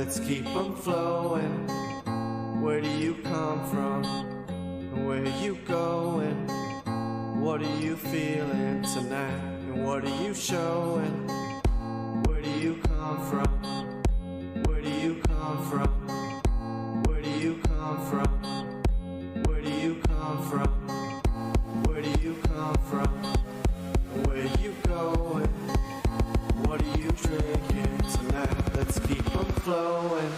let's keep them flowing. Where do you come from? Where are you going? What are you feeling tonight? And what are you showing? Where do you come from? Where do you come from? Where do you come from? Where do you come from? Where do you come from? Where are you going? What are you drinking tonight? Let's keep them flowing.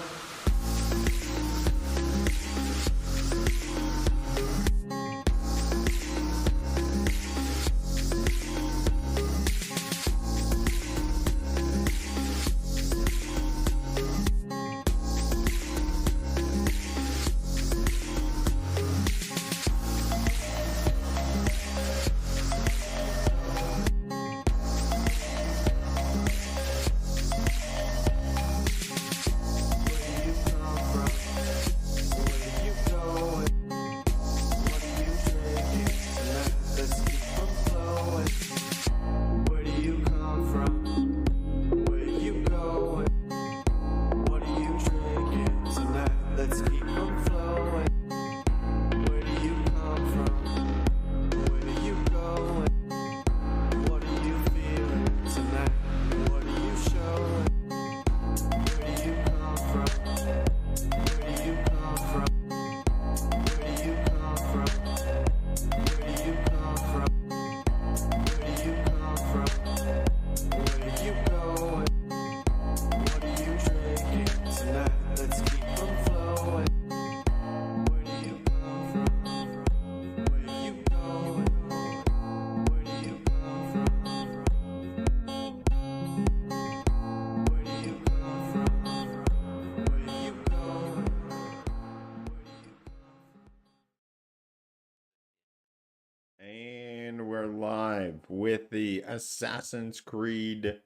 And we're live with the Assassin's Creed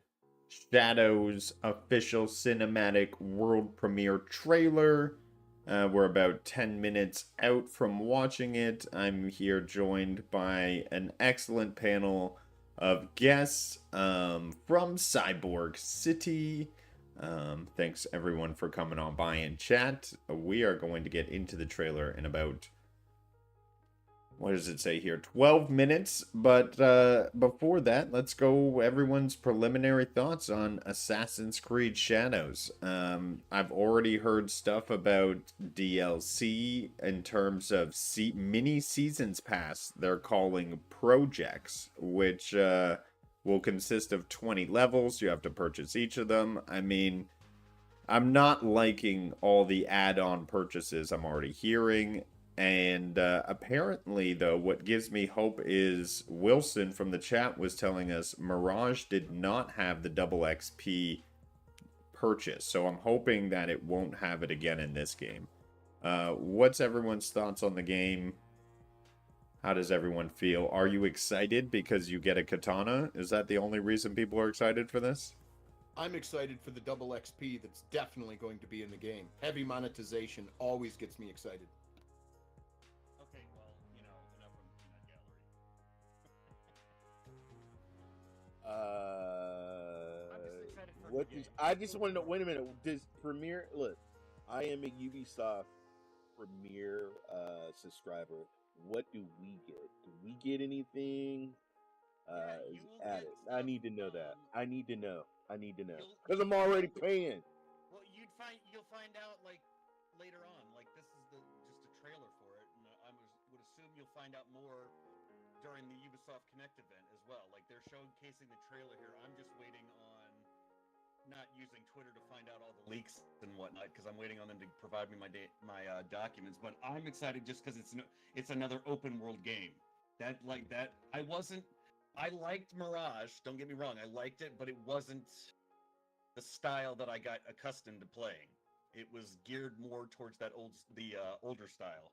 Shadows official cinematic world premiere trailer. We're about 10 minutes out from watching it. I'm here joined by an excellent panel of guests from Cyborg City. Thanks everyone for coming on by and chat. We are going to get into the trailer in about, what does it say here? 12 minutes. But before that, let's go everyone's preliminary thoughts on Assassin's Creed Shadows. I've already heard stuff about DLC in terms of mini seasons pass they're calling projects, which will consist of 20 levels. You have to purchase each of them. I mean, I'm not liking all the add-on purchases I'm already hearing. And apparently, though, what gives me hope is Wilson from the chat was telling us Mirage did not have the double XP purchase. So I'm hoping that it won't have it again in this game. What's everyone's thoughts on the game? How does everyone feel? Are you excited because you get a katana? Is that the only reason people are excited for this? I'm excited for the double XP that's definitely going to be in the game. Heavy monetization always gets me excited. I just want to know. Wait a minute. Does Premiere look? I am a Ubisoft Premiere subscriber. What do we get? Do we get anything? Added. I need to know that. I need to know because I'm already paying. Well, you'll find out like later on. Like this is just a trailer for it, and I would assume you'll find out more during the Ubisoft Connect event as well. Like they're showcasing the trailer here. I'm just waiting on not using Twitter to find out all the leaks and whatnot because I'm waiting on them to provide me my documents. But I'm excited just because it's another open world game. That I liked Mirage. Don't get me wrong, I liked it, but it wasn't the style that I got accustomed to playing. It was geared more towards that older style.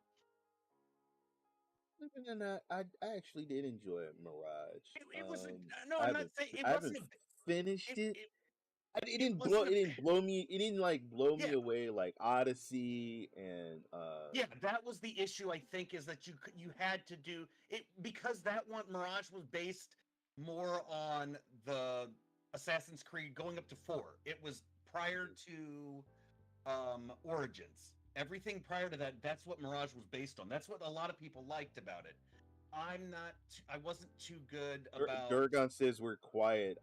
No, I actually did enjoy Mirage. It wasn't. No, I'm not saying it wasn't. Finished it. It didn't blow me. It didn't like blow me away like Odyssey and. Yeah, that was the issue. I think is that you had to do it because that one Mirage was based more on the Assassin's Creed going up to 4. It was prior to Origins. Everything prior to that, that's what Mirage was based on. That's what a lot of people liked about it. I wasn't too good about. Durgon says we're quiet.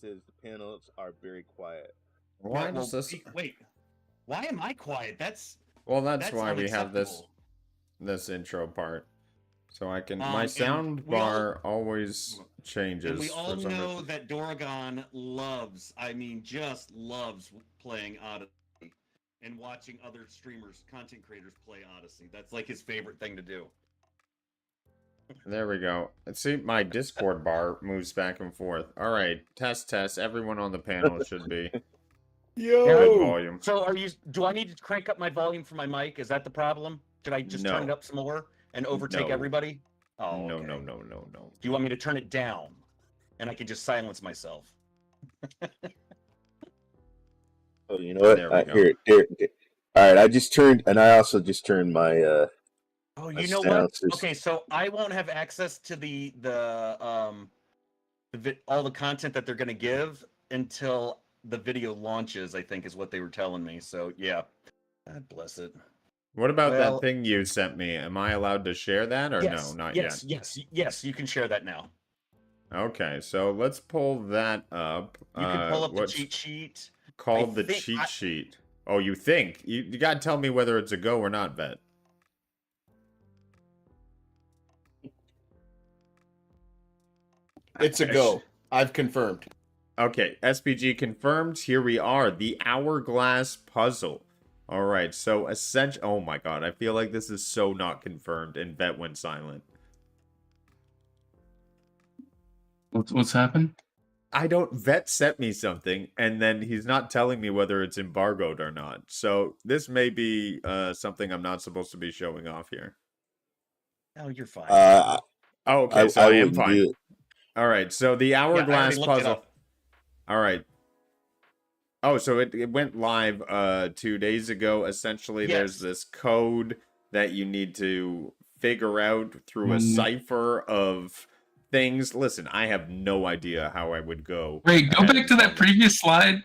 Says the panels are very quiet. Why No, does this? wait. Why am I quiet? That's Why we have unacceptable. this intro part. So I can my And sound we all- bar always changes. And we all for some know reason. that Doragon loves, I mean, just loves playing Odyssey and watching other streamers, content creators play Odyssey. That's like his favorite thing to do. There we go. See, my Discord bar moves back and forth. All right, test. Everyone on the panel should be good volume. So do I need to crank up my volume for my mic? Is that the problem? Should I just turn it No. up some more and overtake No. everybody? Oh, No, okay. no. Do you want me to turn it down? And I can just silence myself. Oh, you know what? There we go. Here. All right, I just turned, and I also just turned my. Oh, my you know sound what? system. Okay, so I won't have access to all the content that they're going to give until the video launches, I think is what they were telling me. So, yeah. God bless it. What about Well- that thing you sent me? Am I allowed to share that or Yes, no? Not yes, yet. yes, you can share that now. Okay, so let's pull that up. You can pull up the what's cheat sheet. called I the think cheat sheet. Oh, you think? You gotta tell me whether it's a go or not, Vet. It's a go. I've confirmed. Okay, SPG confirmed. Here we are, the hourglass puzzle. All right, so oh my god, I feel like this is so not confirmed, and Vet went silent. What's happened? Vet sent me something, and then he's not telling me whether it's embargoed or not. So this may be something I'm not supposed to be showing off here. Oh, you're fine. Oh, okay, so I am wouldn't fine. do it. All right, so the hourglass looked it puzzle. up. All right. Oh, so it went live 2 days ago. Essentially, there's Yes. this code that you need to figure out through a cipher of things. Listen, I have no idea how I would go. Wait, go ahead back and to tell that you. previous slide.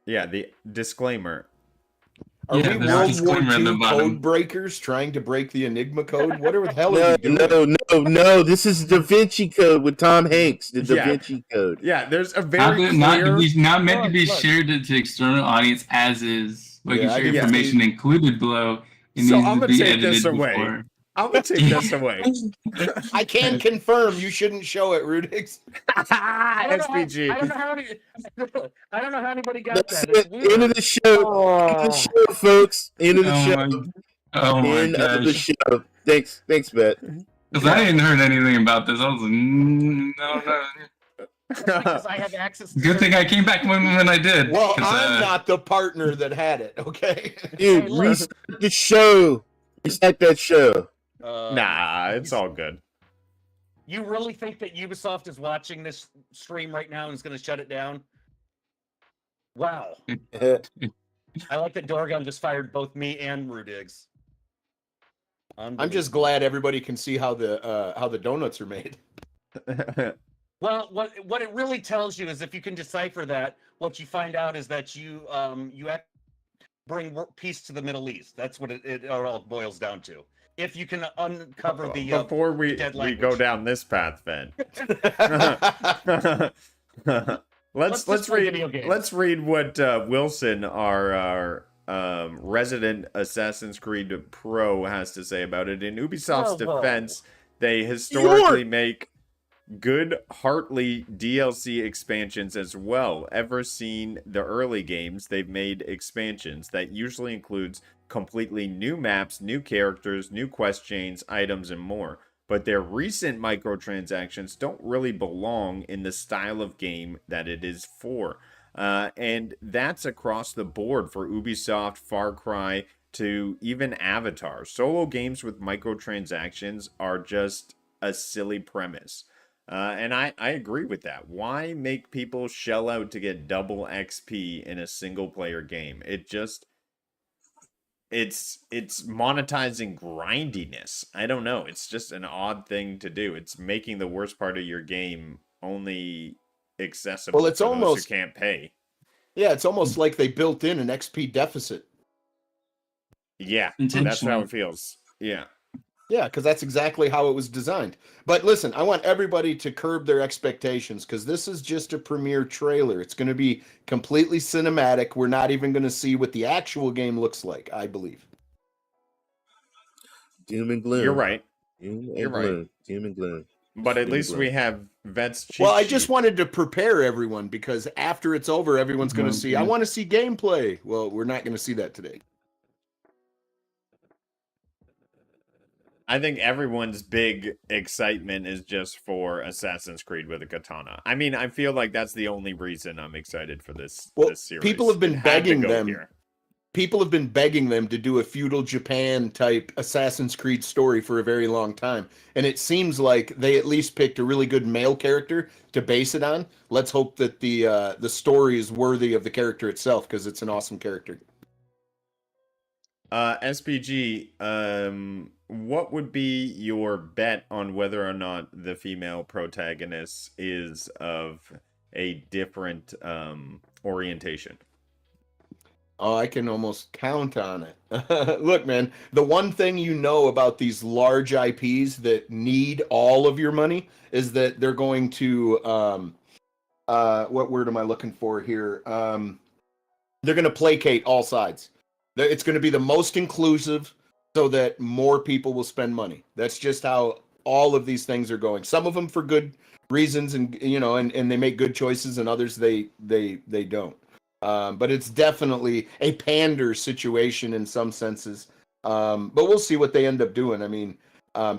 Yeah, the disclaimer. Are Yeah, we there's a World War disclaimer at the II bottom. code breakers trying to break the Enigma code? What the hell are No, we doing? no. This is Da Vinci Code with Tom Hanks. The Da Yeah. Vinci Code. Yeah, there's a Not, very to- not, to clear... be, not meant to be Look. shared to external audience as is. Like, Yeah, you I share can information included below. It So needs I'm to gonna be take this edited away. before. I'm gonna take this away. I can confirm you shouldn't show it, Rudix. I don't know how SPG. I don't know how anybody got That's that. It's it. weird. End of the show. End of the show, folks. End of the Oh show. my End of the gosh. show. Thanks, Bet. Because I hadn't heard anything about this. I was like, no. Because I have access to Good thing I came back when I did. Well, 'cause, I'm not the partner that had it, okay? Dude, Hey, look. restart the show. Restart that show. Nah, it's all good. You really think that Ubisoft is watching this stream right now and is going to shut it down? Wow. I like that Dorgon just fired both me and Rudigs. I'm just glad everybody can see how the donuts are made. Well, what it really tells you is if you can decipher that, what you find out is that you bring peace to the Middle East. That's what it all boils down to. If you can uncover the Before we dead go language. down this path, Ven. Let's let's play video read games. let's read what Wilson, our resident Assassin's Creed pro, has to say about it. In Ubisoft's Whoa. defense, they historically make good heartly DLC expansions as well. Ever seen the early games, they've made expansions that usually includes completely new maps, new characters, new quest chains, items, and more. But their recent microtransactions don't really belong in the style of game that it is for. And that's across the board for Ubisoft, Far Cry, to even Avatar. Solo games with microtransactions are just a silly premise. And I agree with that. Why make people shell out to get double XP in a single player game? It's monetizing grindiness. I don't know. It's just an odd thing to do. It's making the worst part of your game only accessible Well, it's to those almost- who can't pay. Yeah, it's almost like they built in an XP deficit. Yeah, that's how Intentionally. it feels. Yeah. Yeah, because that's exactly how it was designed. But listen, I want everybody to curb their expectations because this is just a premiere trailer. It's going to be completely cinematic. We're not even going to see what the actual game looks like, I believe. Doom and gloom. You're right. Doom and You're right. gloom. Doom and gloom. But at Doom and least gloom. we have Vet's cheat Well, I just sheet. wanted to prepare everyone because after it's over, everyone's going to see, I want to see gameplay. Well, we're not going to see that today. I think everyone's big excitement is just for Assassin's Creed with a katana. I mean, I feel like that's the only reason I'm excited for this series. People have been It had to begging go them. here. People have been begging them to do a feudal Japan type Assassin's Creed story for a very long time. And it seems like they at least picked a really good male character to base it on. Let's hope that the story is worthy of the character itself because it's an awesome character. SPG, what would be your bet on whether or not the female protagonist is of a different orientation? Oh, I can almost count on it. Look, man, the one thing you know about these large IPs that need all of your money is that they're going to what word am I looking for here? They're going to placate all sides. It's going to be the most inclusive so that more people will spend money. That's just how all of these things are going. Some of them for good reasons and and they make good choices and others they don't. But it's definitely a pander situation in some senses. But we'll see what they end up doing. I mean,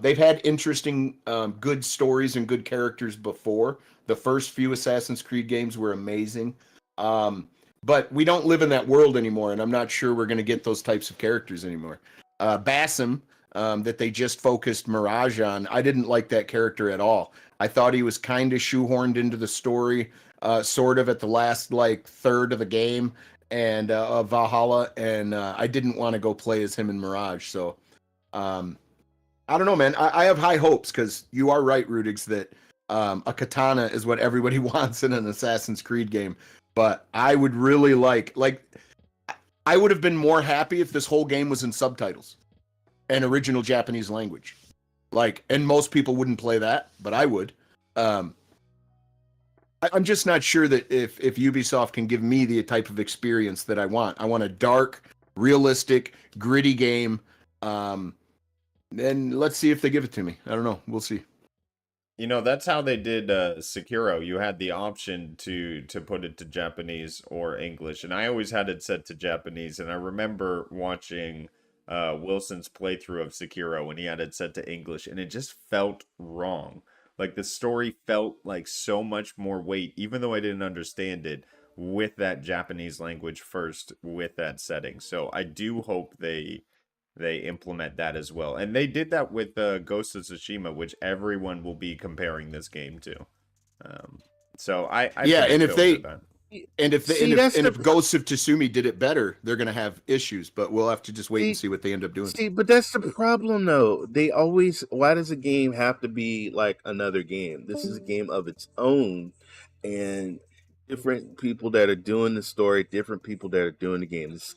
they've had interesting, good stories and good characters before. The first few Assassin's Creed games were amazing. But we don't live in that world anymore, and I'm not sure we're going to get those types of characters anymore. Basim, that they just focused Mirage on, I didn't like that character at all. I thought he was kind of shoehorned into the story, sort of at the last third of the game and of Valhalla, and I didn't want to go play as him in Mirage. So I don't know, man. I have high hopes because you are right, Rudigs, that a katana is what everybody wants in an Assassin's Creed game. But I would really I would have been more happy if this whole game was in subtitles and original Japanese language. And most people wouldn't play that, but I would. I'm just not sure that if Ubisoft can give me the type of experience that I want. I want a dark, realistic, gritty game. And let's see if they give it to me. I don't know. We'll see. That's how they did Sekiro. You had the option to put it to Japanese or English, and I always had it set to Japanese. And I remember watching Wilson's playthrough of Sekiro when he had it set to English, and it just felt wrong. The story felt like so much more weight, even though I didn't understand it, with that Japanese language first, with that setting. So I do hope they implement that as well. And they did that with Ghost of Tsushima, which everyone will be comparing this game to. So I yeah, and if they that. and if Ghost of Tsushima did it better, they're going to have issues. But we'll have to just wait and see what they end up doing. See, but that's the problem, though. Why does a game have to be like another game? This is a game of its own, and different people that are doing the story, different people that are doing the games.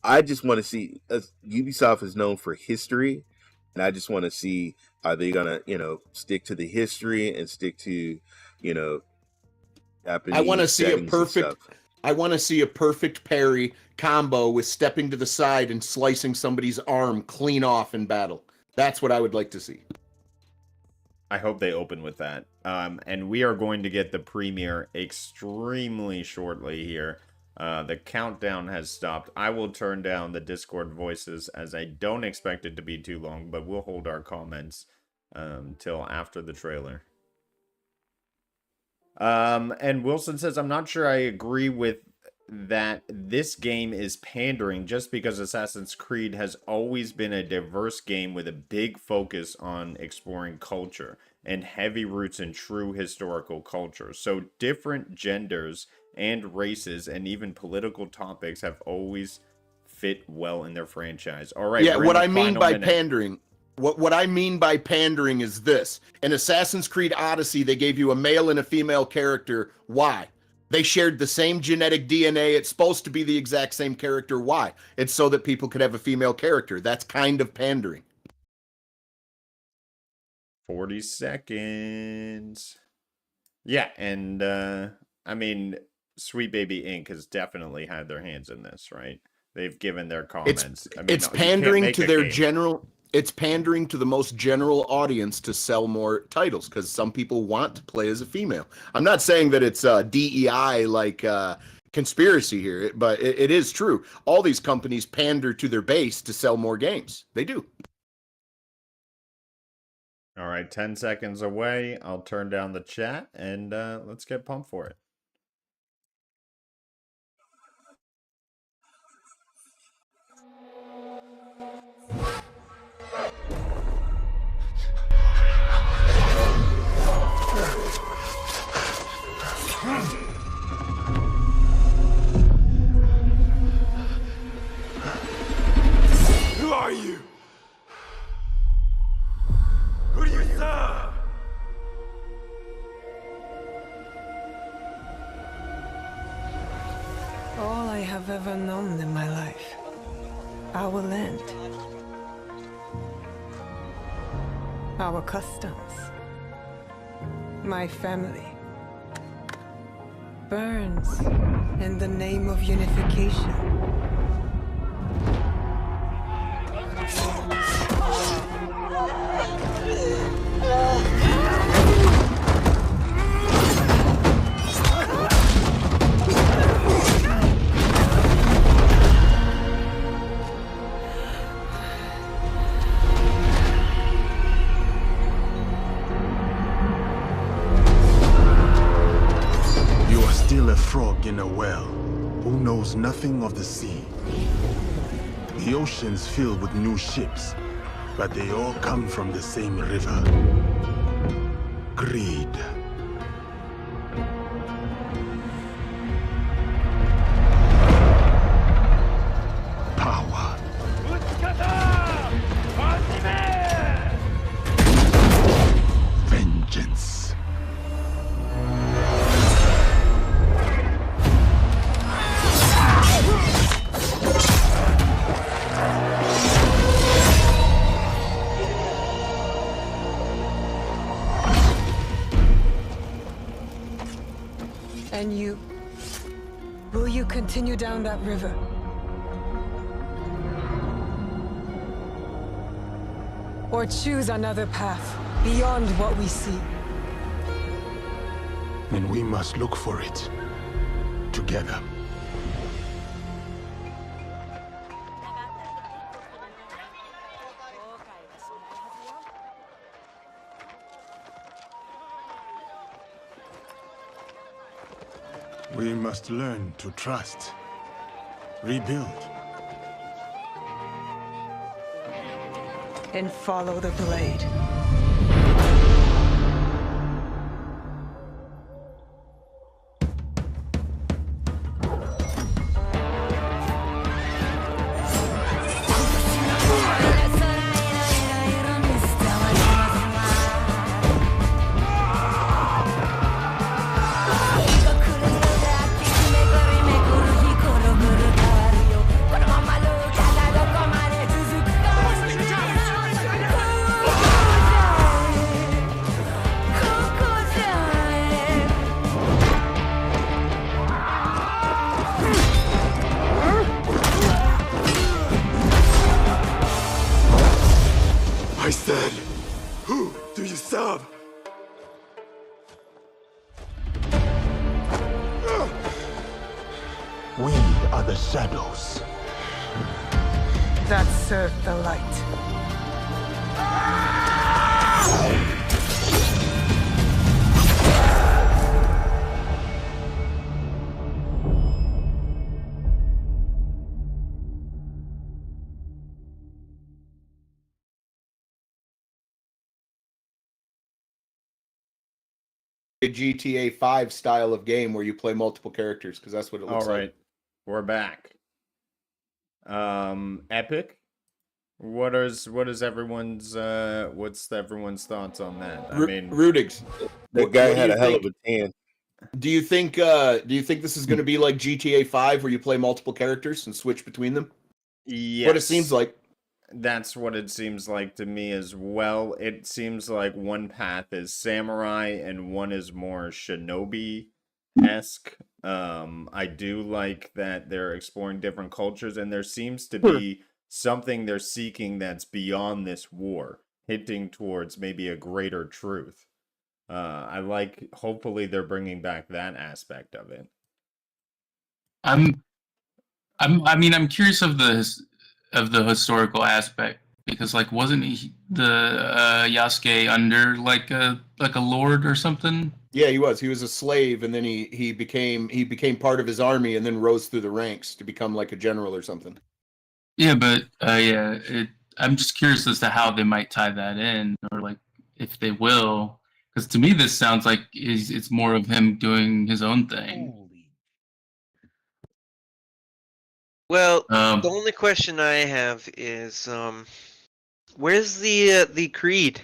I just want to see. Ubisoft is known for history, and I just want to see, are they gonna stick to the history and stick to Japanese. I want to see a perfect parry combo with stepping to the side and slicing somebody's arm clean off in battle. That's what I would like to see. I hope they open with that. And we are going to get the premiere extremely shortly here. The countdown has stopped. I will turn down the Discord voices as I don't expect it to be too long, but we'll hold our comments till after the trailer. And Wilson says, I'm not sure I agree with that this game is pandering just because Assassin's Creed has always been a diverse game with a big focus on exploring culture and heavy roots in true historical culture. So different genders and races and even political topics have always fit well in their franchise. All right. Yeah, what I mean by pandering. What I mean by pandering is this. In Assassin's Creed Odyssey, they gave you a male and a female character. Why? They shared the same genetic DNA. It's supposed to be the exact same character. Why? It's so that people could have a female character. That's kind of pandering. 40 seconds. Yeah, and I mean, Sweet Baby Inc. has definitely had their hands in this, right? They've given their comments. It's pandering to their general. It's pandering to the most general audience to sell more titles because some people want to play as a female. I'm not saying that it's DEI like conspiracy here, but it is true. All these companies pander to their base to sell more games. They do. All right, 10 seconds away. I'll turn down the chat and let's get pumped for it. Who are you? Who do you serve? All I have ever known in my life. Our land. Our customs. My family. Burns in the name of unification. You are still a frog in a well who knows nothing of the sea. The ocean's filled with new ships, but they all come from the same river. Greed. Power. Vengeance. And you? Will you continue down that river? Or choose another path beyond what we see? And we must look for it together. We must learn to trust, rebuild. And follow the blade. I said, who do you serve? We are the shadows. That serve the light. A GTA 5 style of game where you play multiple characters because that's what it looks All right, like. we're back. Epic. What is everyone's what's everyone's thoughts on that? I mean, Rudigs. That guy what do had you a hell of think? a tan. Do you think this is going to be like GTA 5 where you play multiple characters and switch between them? Yes. What it seems like. That's what it seems like to me as well. It seems like one path is samurai and one is more shinobi-esque. I do like that they're exploring different cultures, and there seems to be something they're seeking that's beyond this war, hinting towards maybe a greater truth. I like, hopefully they're bringing back that aspect of it. I'm curious of the historical aspect because like wasn't the Yasuke under like a lord or something? Yeah, he was. He was a slave, and then he became part of his army, and then rose through the ranks to become like a general or something. Yeah, but I'm just curious as to how they might tie that in, or like if they will, because to me this sounds like it's more of him doing his own thing. Holy. Well, Um, the only question I have is, where's the Creed?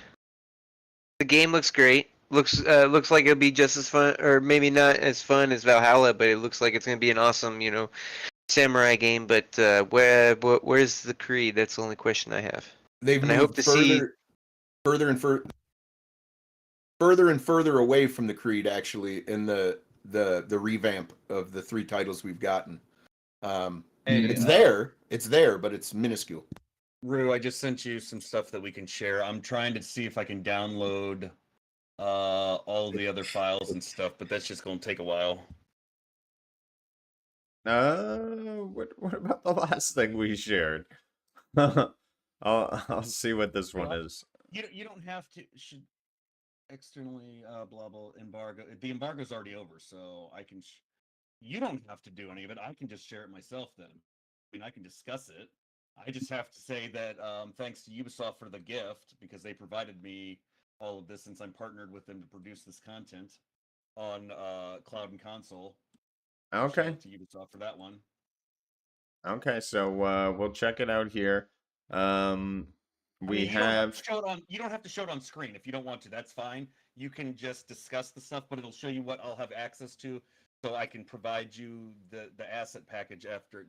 The game looks great. Looks like it'll be just as fun, or maybe not as fun as Valhalla, but it looks like it's gonna be an awesome, samurai game. But where's the Creed? That's the only question I have. They've And I moved hope to see. further and further away from the Creed, actually, in the revamp of the 3 titles we've gotten. Hey, It's there, but it's minuscule. Rue, I just sent you some stuff that we can share. I'm trying to see if I can download all the other files and stuff, but that's just going to take a while. What about the last thing we shared? I'll see what this one is. You don't have to should externally blah blah embargo. The embargo's already over, so I can. You don't have to do any of it. I can just share it myself. Then, I mean, I can discuss it. I just have to say that thanks to Ubisoft for the gift because they provided me all of this since I'm partnered with them to produce this content on Cloud&Console. Okay. Shout out to Ubisoft for that one. Okay, so we'll check it out here. We have. You don't have to show it on screen if you don't want to. That's fine. You can just discuss the stuff, but it'll show you what I'll have access to, so I can provide you the asset package after.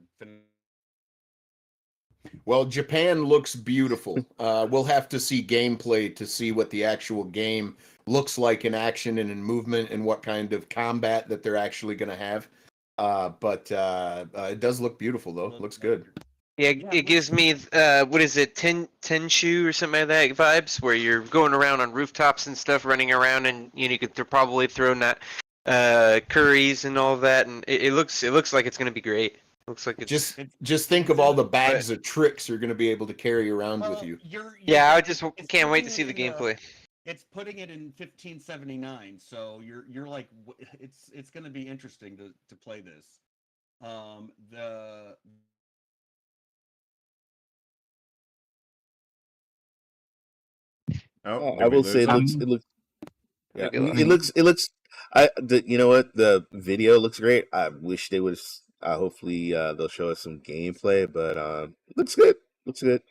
Well, Japan looks beautiful. We'll have to see gameplay to see what the actual game looks like in action and in movement and what kind of combat that they're actually going to have. But it does look beautiful, though. It looks good. Yeah, it gives me what is it, Tenshu or something like that vibes, where you're going around on rooftops and stuff, running around, and you could probably throw curries and all of that, and it looks like it's gonna be great. Looks like it's just think of all the bags of tricks you're going to be able to carry around with you. Yeah, I just can't wait to see the gameplay. It's putting it in 1579, so you're like it's going to be interesting to play this. I will say it looks. Yeah, it looks. You know what? The video looks great. I wish they would. Hopefully, they'll show us some gameplay. But looks good. Looks good.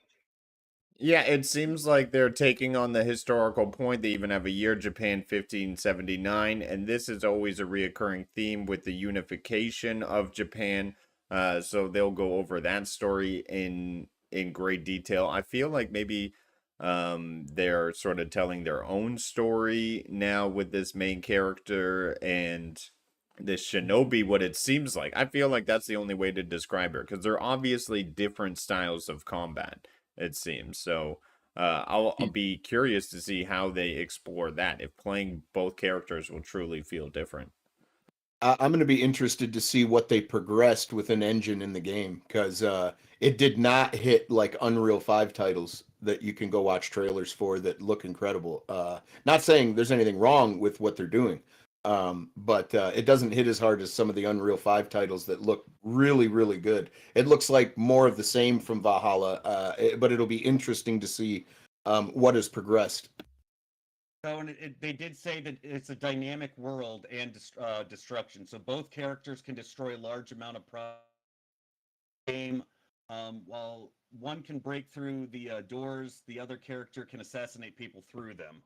Yeah, it seems like they're taking on the historical point. They even have a year, Japan 1579, and this is always a reoccurring theme with the unification of Japan. So they'll go over that story in great detail. I feel like maybe they're sort of telling their own story now with this main character and this shinobi, what it seems like. I feel like that's the only way to describe her, because they're obviously different styles of combat, it seems. So I'll be curious to see how they explore that, if playing both characters will truly feel different. I'm going to be interested to see what they progressed with an engine in the game, because it did not hit like Unreal 5 titles that you can go watch trailers for that look incredible. Not saying there's anything wrong with what they're doing, but it doesn't hit as hard as some of the Unreal 5 titles that look really, really good. It looks like more of the same from Valhalla, but it'll be interesting to see what has progressed. So, and they did say that it's a dynamic world and destruction. So both characters can destroy a large amount of game. While one can break through the doors, the other character can assassinate people through them.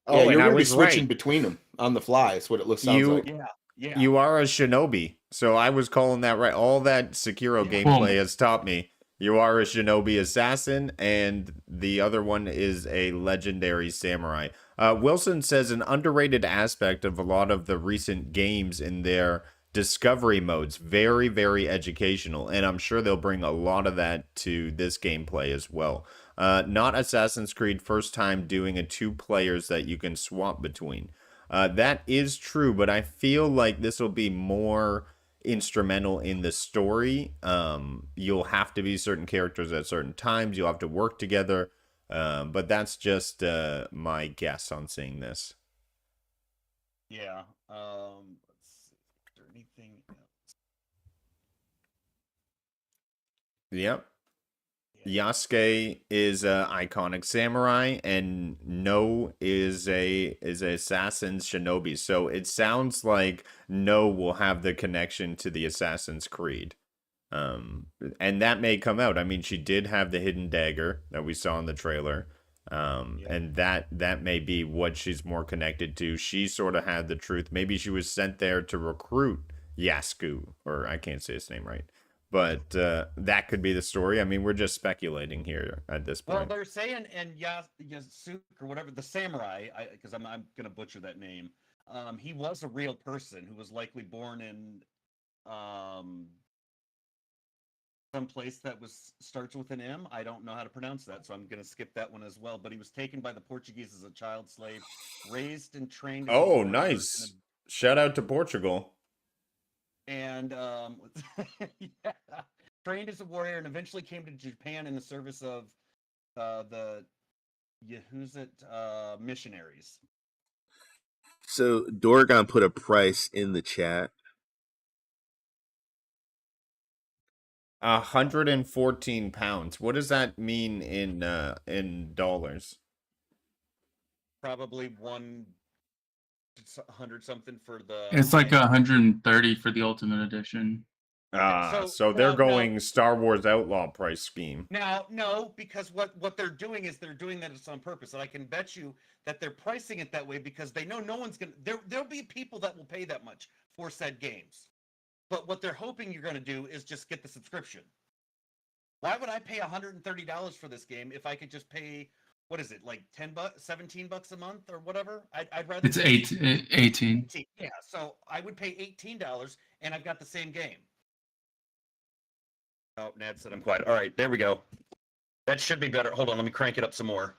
Yeah, Oh, and you're I going to be was switching right. between them on the fly. Is what it sounds You like. Yeah. you are a shinobi. So I was calling that right. All that Sekiro Yeah. gameplay Cool. has taught me. You are a shinobi assassin, and the other one is a legendary samurai. Wilson says an underrated aspect of a lot of the recent games in their discovery modes, very, very educational, and I'm sure they'll bring a lot of that to this gameplay as well. Not Assassin's Creed first time doing a two players that you can swap between. That is true, but I feel like this will be more instrumental in the story. You'll have to be certain characters at certain times. You'll have to work together. But that's just my guess on seeing this. Yeah. Let's see. Is there anything else? Yep. Yeah. Yasuke is a iconic samurai, and No is a assassin's shinobi. So it sounds like No will have the connection to the Assassin's Creed. Um, and that may come out. I mean, she did have the hidden dagger that we saw in the trailer. Yeah. And that may be what she's more connected to. She sort of had the truth. Maybe she was sent there to recruit Yasku, or I can't say his name right. But that could be the story. I mean, we're just speculating here at this Well, point. they're saying and Yasuke or whatever the samurai, because I'm gonna butcher that name. He was a real person who was likely born in um some place that was starts with an M. I don't know how to pronounce that, so I'm gonna skip that one as well. But he was taken by the Portuguese as a child slave, raised and trained as a Oh, warrior, nice. Shout out to Portugal. and yeah, trained as a warrior, and eventually came to Japan in the service of the Yahuzit missionaries. So Dorgon put a price in the chat. 114 pounds. What does that mean in dollars? Probably 100 something for the. It's like 130 for the Ultimate Edition. So they're going Star Wars Outlaw price scheme. Now, no, because what they're doing is they're doing that on purpose, and I can bet you that they're pricing it that way because they know no one's gonna. There'll be people that will pay that much for said games, but what they're hoping you're gonna do is just get the subscription. Why would I pay $130 for this game if I could just pay what is it like $10, $17 a month or whatever? I'd rather. It's 18. Yeah, so I would pay $18 and I've got the same game. Oh, Ned said I'm quiet. All right, there we go. That should be better. Hold on, let me crank it up some more.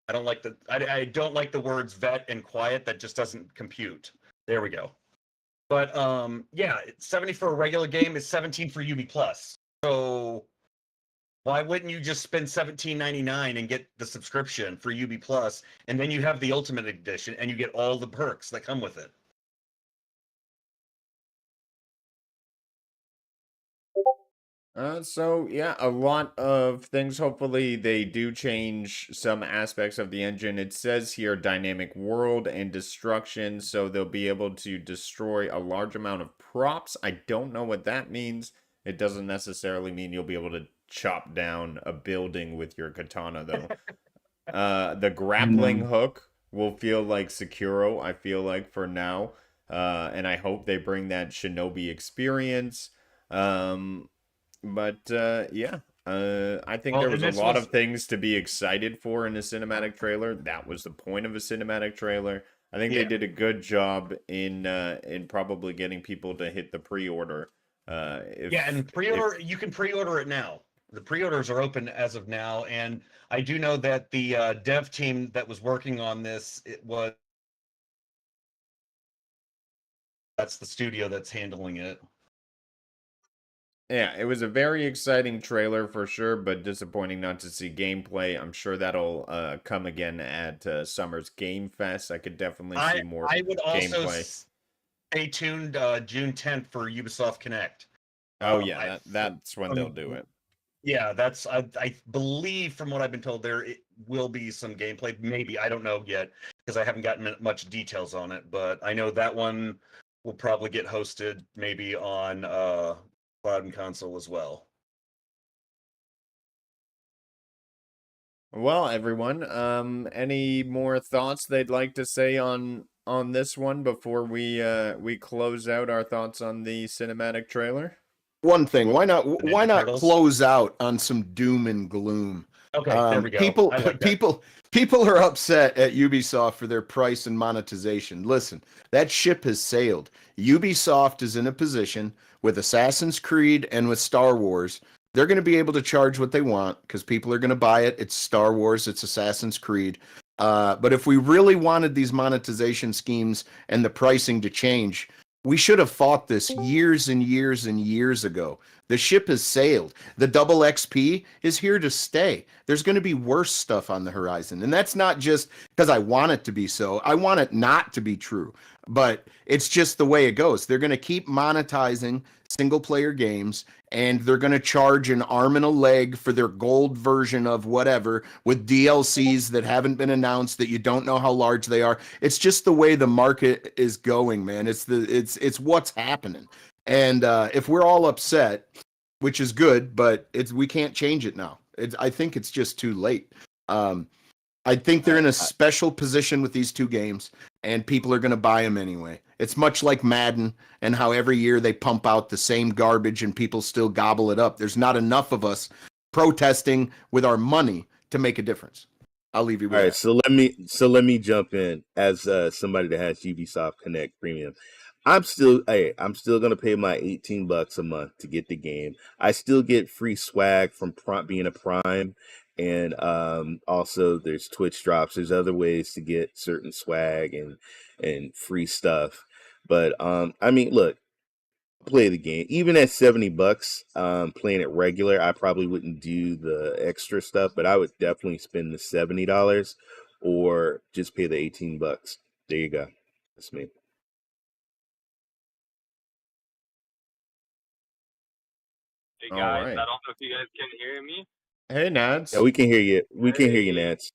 I don't like I don't like the words vet and quiet. That just doesn't compute. There we go. But yeah, 70 for a regular game is 17 for UB Plus. So why wouldn't you just spend $17.99 and get the subscription for UB Plus, and then you have the Ultimate Edition and you get all the perks that come with it? So yeah, a lot of things. Hopefully they do change some aspects of the engine. It says here dynamic world and destruction, so they'll be able to destroy a large amount of props. I don't know what that means. It doesn't necessarily mean you'll be able to chop down a building with your katana though. The grappling hook will feel like Sekiro, I feel like for now. And I hope they bring that shinobi experience. But yeah, I think there was a lot of things to be excited for in a cinematic trailer. That was the point of a cinematic trailer. I think they did a good job in probably getting people to hit the pre-order. And pre-order, you can pre-order it now. The pre-orders are open as of now, and I do know that the dev team that was working on this, that's the studio that's handling it. Yeah, it was a very exciting trailer for sure, but disappointing not to see gameplay. I'm sure that'll come again at Summer's Game Fest. I could definitely see more I would also gameplay. stay tuned June 10th for Ubisoft Connect. Oh yeah, that's when they'll do it. Yeah, that's I believe from what I've been told there it will be some gameplay. Maybe I don't know yet because I haven't gotten much details on it, but I know that one will probably get hosted maybe on Cloud and Console as well. Well, everyone, any more thoughts they'd like to say on this one before we close out our thoughts on the cinematic trailer? One thing, why Ninja not Turtles? close out on some doom and gloom? Okay, there we go. People I like that. people are upset at Ubisoft for their price and monetization. Listen, that ship has sailed. Ubisoft is in a position with Assassin's Creed and with Star Wars. They're going to be able to charge what they want because people are going to buy it. It's Star Wars, it's Assassin's Creed. But if we really wanted these monetization schemes and the pricing to change, we should have fought this years and years and years ago. The ship has sailed. The double XP is here to stay. There's going to be worse stuff on the horizon. And that's not just because I want it to be so. I want it not to be true. But it's just the way it goes. They're going to keep monetizing single player games and they're going to charge an arm and a leg for their gold version of whatever with DLCs that haven't been announced that you don't know how large they are. It's just the way the market is going, man. It's what's happening. And if we're all upset, which is good, but we can't change it now. I think it's just too late. I think they're in a special position with these two games, and people are going to buy them anyway. It's much like Madden and how every year they pump out the same garbage and people still gobble it up. There's not enough of us protesting with our money to make a difference. I'll leave you with All right, that. so let me jump in as somebody that has Ubisoft Connect Premium. I'm still gonna pay my $18 a month to get the game. I still get free swag from being a Prime, and also there's Twitch drops. There's other ways to get certain swag and free stuff. But I mean, look, play the game even at $70. Playing it regular, I probably wouldn't do the extra stuff, but I would definitely spend the $70 or just pay the $18. There you go. That's me. Hey All guys, right. I don't know if you guys can hear me. Hey, Nads. Yeah, we can hear you. We can hear you, Hey. Nance.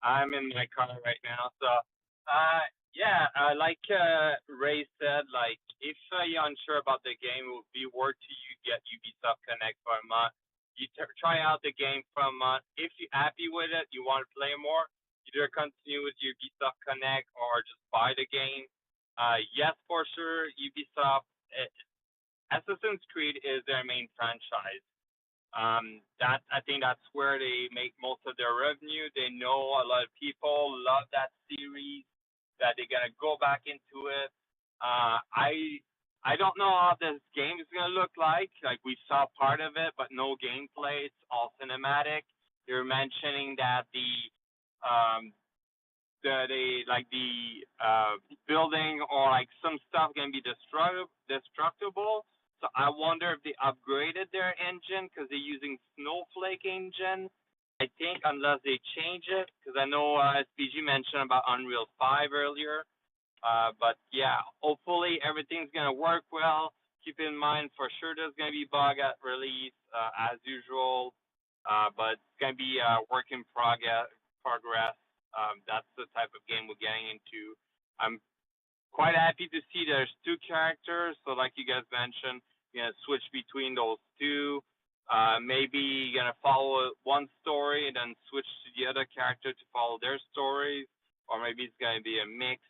I'm in my car right now, so yeah, like Ray said, like if you're unsure about the game, it would be worth to you get Ubisoft Connect for a month. You try out the game for a month. If you're happy with it, you want to play more, either continue with Ubisoft Connect or just buy the game. Yes, for sure, Ubisoft. Assassin's Creed is their main franchise. That I think that's where they make most of their revenue. They know a lot of people love that series, that they're gonna go back into it. I don't know how this game is gonna look like. Like we saw part of it, but no gameplay. It's all cinematic. You're mentioning that um the building or like some stuff can be destructible. So I wonder if they upgraded their engine because they're using Snowflake engine. I think unless they change it, because I know SPG mentioned about Unreal 5 earlier. But yeah, hopefully everything's gonna work well. Keep in mind for sure there's gonna be bug at release as usual, but it's gonna be a work in progress. That's the type of game we're getting into. I'm quite happy to see there's two characters. So like you guys mentioned, you're gonna switch between those two. Maybe you're gonna follow one story and then switch to the other character to follow their stories, or maybe it's gonna be a mix.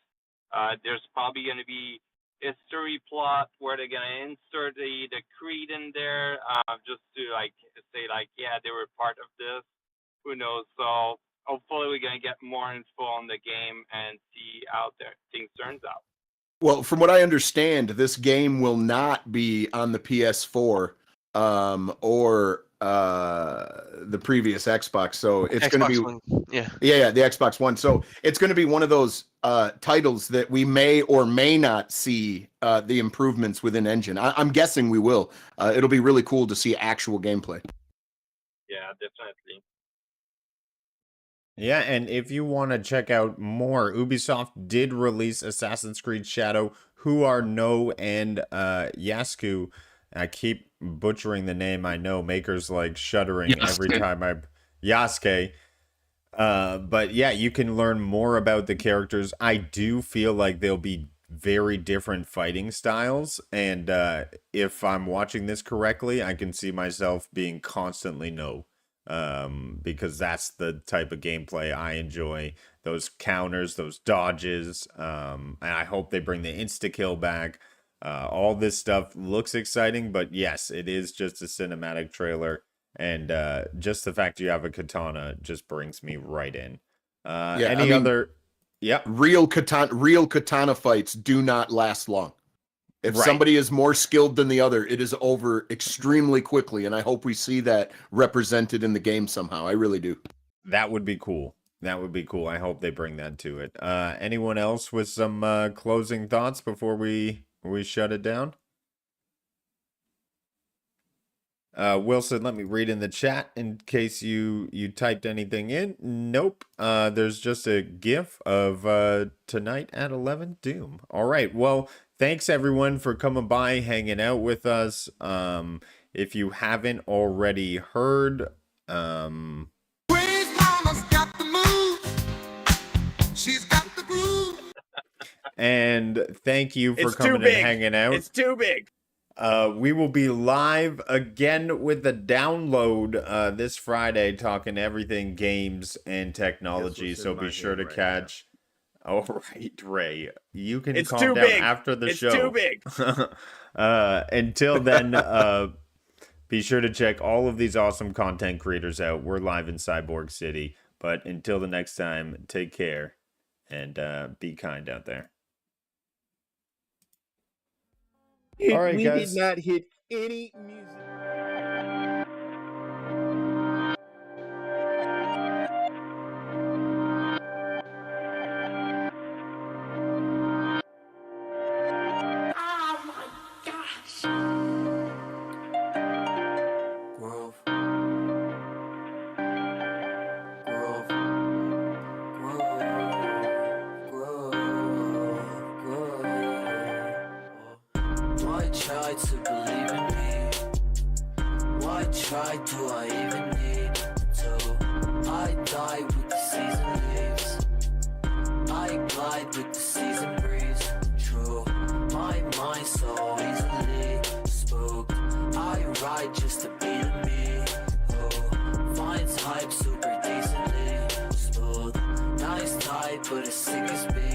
There's probably gonna be history plot where they're gonna insert the creed in there, just to like say like yeah they were part of this. Who knows? So hopefully we're gonna get more info on the game and see how things turns out. Well, from what I understand, this game will not be on the PS4 or the previous Xbox. So it's going to be One. Yeah. yeah, the Xbox One. So it's going to be one of those titles that we may or may not see the improvements within engine. I'm guessing we will. It'll be really cool to see actual gameplay. Yeah, definitely. Yeah, and if you want to check out more, Ubisoft did release Assassin's Creed Shadow, Who Are No and Yasku. I keep butchering the name, I know. Maker's like shuddering every time I... Yasuke. But yeah, you can learn more about the characters. I do feel like they'll be very different fighting styles, and if I'm watching this correctly, I can see myself being constantly no. because that's the type of gameplay I enjoy. Those counters, those dodges, and I hope they bring the insta-kill back. All this stuff looks exciting, but yes, it is just a cinematic trailer, and just the fact you have a katana just brings me right in. Real katana fights do not last long. If somebody is more skilled than the other, it is over extremely quickly, and I hope we see that represented in the game somehow. I really do. That would be cool. That would be cool. I hope they bring that to it. Anyone else with some closing thoughts before we shut it down? Wilson, let me read in the chat in case you typed anything in. Nope. There's just a GIF of tonight at 11 Doom. All right. Well, thanks everyone for coming by, hanging out with us. If you haven't already heard, She's got the groove. And thank you for coming and hanging out. It's too big. We will be live again with the download this Friday, talking everything games and technology. So be sure to catch. All right, Ray. You can calm down after the show. It's too big. Until then, be sure to check all of these awesome content creators out. We're live in Cyborg City. But until the next time, take care and be kind out there. All right, we guys. did not hit any music. Why try to believe in me? Why try do I even need to? I die with the season leaves. I glide with the season breeze. True, my mind so easily spooked. I ride just to be the me. Who finds hype super decently smooth. Nice type, but as sick as me.